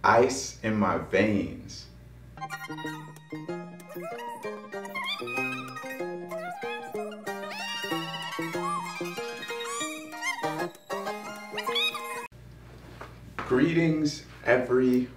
Ice in my veins. Greetings, everyone.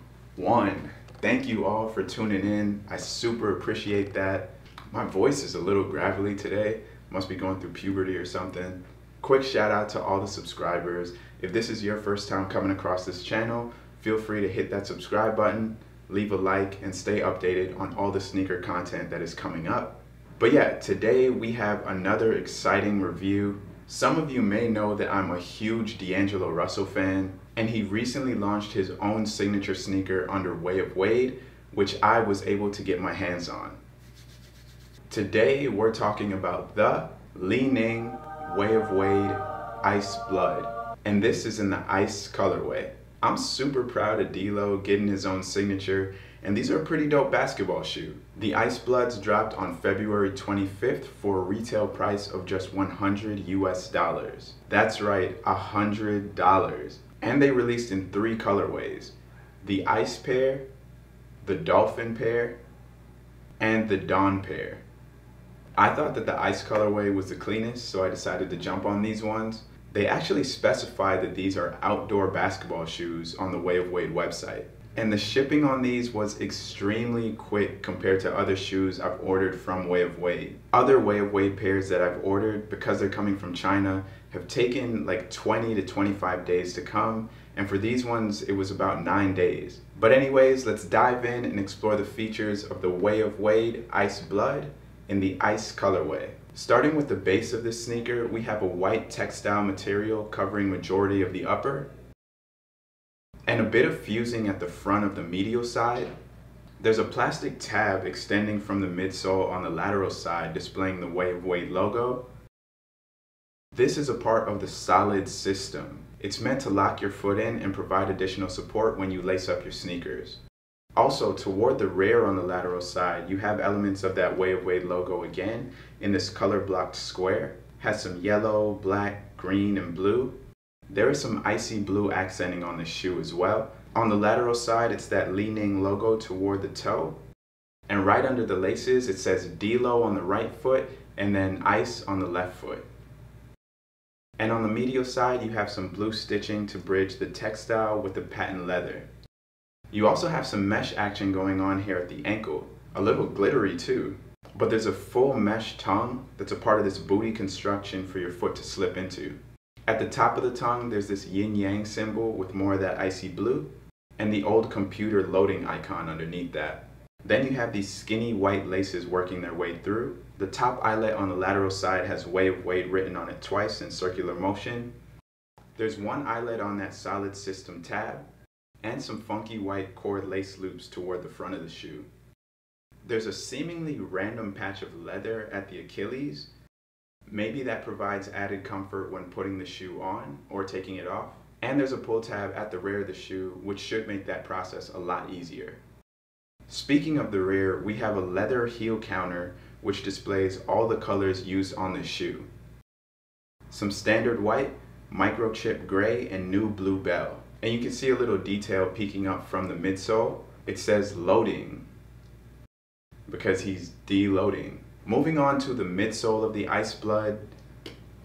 Thank you all for tuning in. I super appreciate that. My voice is a little gravelly today. Must be going through puberty or something. Quick shout out to all the subscribers. If this is your first time coming across this channel, feel free to hit that subscribe button, leave a like, and stay updated on all the sneaker content that is coming up. But yeah, today we have another exciting review. Some of you may know that I'm a huge D'Angelo Russell fan, and he recently launched his own signature sneaker under Way of Wade, which I was able to get my hands on. Today we're talking about the Li-Ning Way of Wade Ice Blood, and this is in the Ice colorway. I'm super proud of D-Lo getting his own signature, and these are a pretty dope basketball shoe. The Ice Bloods dropped on February 25th for a retail price of just $100 US. That's right, $100. And they released in 3 colorways: the Ice pair, the Dolphin pair, and the Dawn pair. I thought that the Ice colorway was the cleanest, so I decided to jump on these ones. They actually specify that these are outdoor basketball shoes on the Way of Wade website. And the shipping on these was extremely quick compared to other shoes I've ordered from Way of Wade. Other Way of Wade pairs that I've ordered, because they're coming from China, have taken like 20 to 25 days to come. And for these ones, it was about 9 days. But anyways, let's dive in and explore the features of the Way of Wade Ice Blood in the Ice colorway. Starting with the base of this sneaker, we have a white textile material covering majority of the upper, and a bit of fusing at the front of the medial side. There's a plastic tab extending from the midsole on the lateral side displaying the Way of Wade logo. This is a part of the solid system. It's meant to lock your foot in and provide additional support when you lace up your sneakers. Also, toward the rear on the lateral side, you have elements of that Way of Wade logo again in this color blocked square. Has some yellow, black, green, and blue. There is some icy blue accenting on the shoe as well. On the lateral side, it's that Li-Ning logo toward the toe. And right under the laces, it says D-Lo on the right foot and then Ice on the left foot. And on the medial side, you have some blue stitching to bridge the textile with the patent leather. You also have some mesh action going on here at the ankle, a little glittery too. But there's a full mesh tongue that's a part of this booty construction for your foot to slip into. At the top of the tongue, there's this yin-yang symbol with more of that icy blue, and the old computer loading icon underneath that. Then you have these skinny white laces working their way through. The top eyelet on the lateral side has Way of Wade written on it twice in circular motion. There's one eyelet on that solid system tab, and some funky white cord lace loops toward the front of the shoe. There's a seemingly random patch of leather at the Achilles. Maybe that provides added comfort when putting the shoe on or taking it off. And there's a pull tab at the rear of the shoe, which should make that process a lot easier. Speaking of the rear, we have a leather heel counter which displays all the colors used on the shoe. Some standard white, microchip gray, and new blue bell. And you can see a little detail peeking up from the midsole. It says loading, because he's deloading. Moving on to the midsole of the Ice Blood,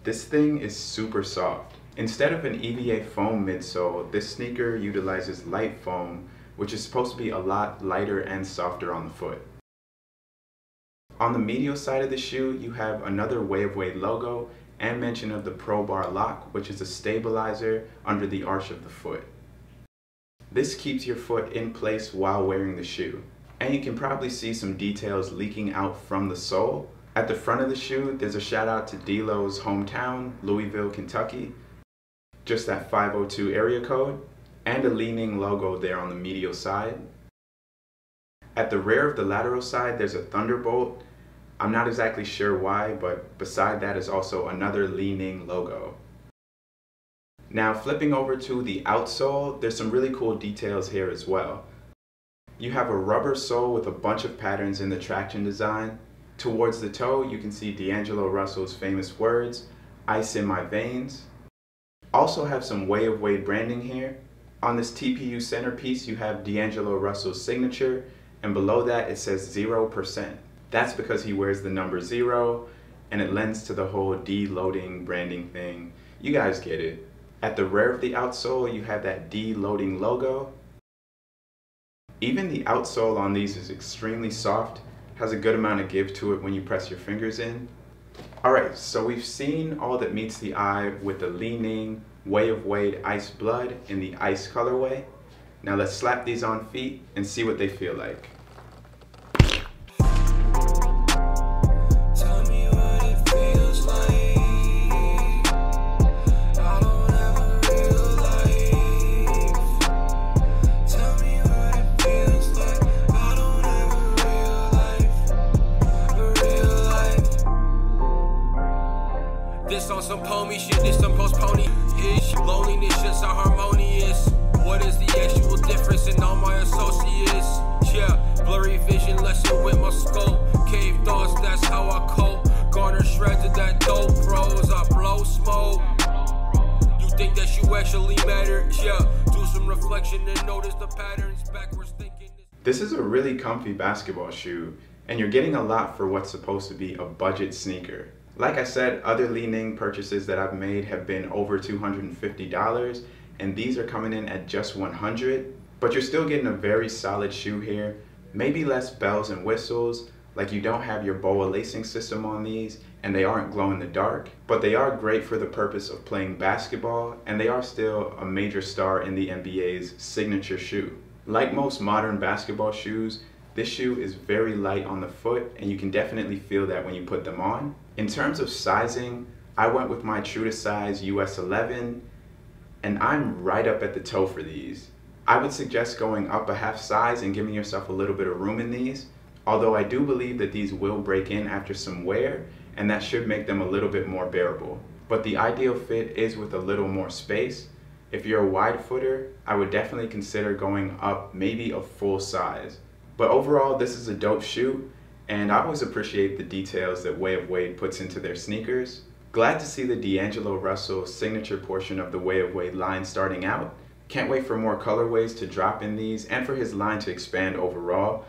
this thing is super soft. Instead of an EVA foam midsole, this sneaker utilizes light foam, which is supposed to be a lot lighter and softer on the foot. On the medial side of the shoe, you have another Way of Wade logo and mention of the Probar Loc, which is a stabilizer under the arch of the foot. This keeps your foot in place while wearing the shoe. And you can probably see some details leaking out from the sole. At the front of the shoe, there's a shout out to D-Lo's hometown, Louisville, Kentucky. Just that 502 area code, and a Li-Ning logo there on the medial side. At the rear of the lateral side, there's a thunderbolt. I'm not exactly sure why, but beside that is also another Li-Ning logo. Now flipping over to the outsole, there's some really cool details here as well. You have a rubber sole with a bunch of patterns in the traction design. Towards the toe, you can see D'Angelo Russell's famous words, "Ice in my veins." Also have some Way of Wade branding here. On this TPU centerpiece, you have D'Angelo Russell's signature, and below that it says 0%. That's because he wears the number 0, and it lends to the whole de-loading branding thing. You guys get it. At the rear of the outsole, you have that de-loading logo. Even the outsole on these is extremely soft, has a good amount of give to it when you press your fingers in. Alright, so we've seen all that meets the eye with the Li-Ning Way of Wade Ice Blood in the Ice colorway. Now let's slap these on feet and see what they feel like. This on some pony shit, this some post-pony-ish. Loneliness just so harmonious. What is the actual difference in all my associates? Yeah, blurry vision, lesson with my scope. Cave thoughts, that's how I cope. Garner shreds of that dope, bros, I blow smoke. You think that you actually matter? Yeah, do some reflection and notice the patterns. Backwards thinking. This is a really comfy basketball shoe, and you're getting a lot for what's supposed to be a budget sneaker. Like I said, other Li-Ning purchases that I've made have been over $250, and these are coming in at just $100, but you're still getting a very solid shoe here. Maybe less bells and whistles, like you don't have your BOA lacing system on these, and they aren't glow in the dark, but they are great for the purpose of playing basketball, and they are still a major star in the NBA's signature shoe. Like most modern basketball shoes, this shoe is very light on the foot, and you can definitely feel that when you put them on. In terms of sizing, I went with my true to size US 11, and I'm right up at the toe for these. I would suggest going up a half size and giving yourself a little bit of room in these, although I do believe that these will break in after some wear, and that should make them a little bit more bearable. But the ideal fit is with a little more space. If you're a wide footer, I would definitely consider going up maybe a full size. But overall, this is a dope shoe, and I always appreciate the details that Way of Wade puts into their sneakers. Glad to see the D'Angelo Russell signature portion of the Way of Wade line starting out. Can't wait for more colorways to drop in these and for his line to expand overall.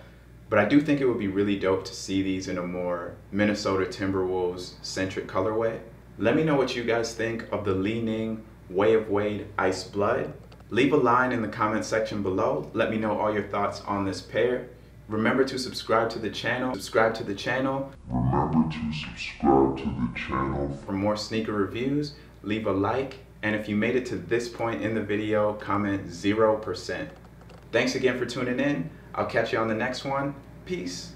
But I do think it would be really dope to see these in a more Minnesota Timberwolves centric colorway. Let me know what you guys think of the Li-Ning Way of Wade Ice Blood. Leave a line in the comment section below. Let me know all your thoughts on this pair. Remember to subscribe to the channel. Remember to subscribe to the channel. For more sneaker reviews, leave a like. And if you made it to this point in the video, comment 0%. Thanks again for tuning in. I'll catch you on the next one. Peace.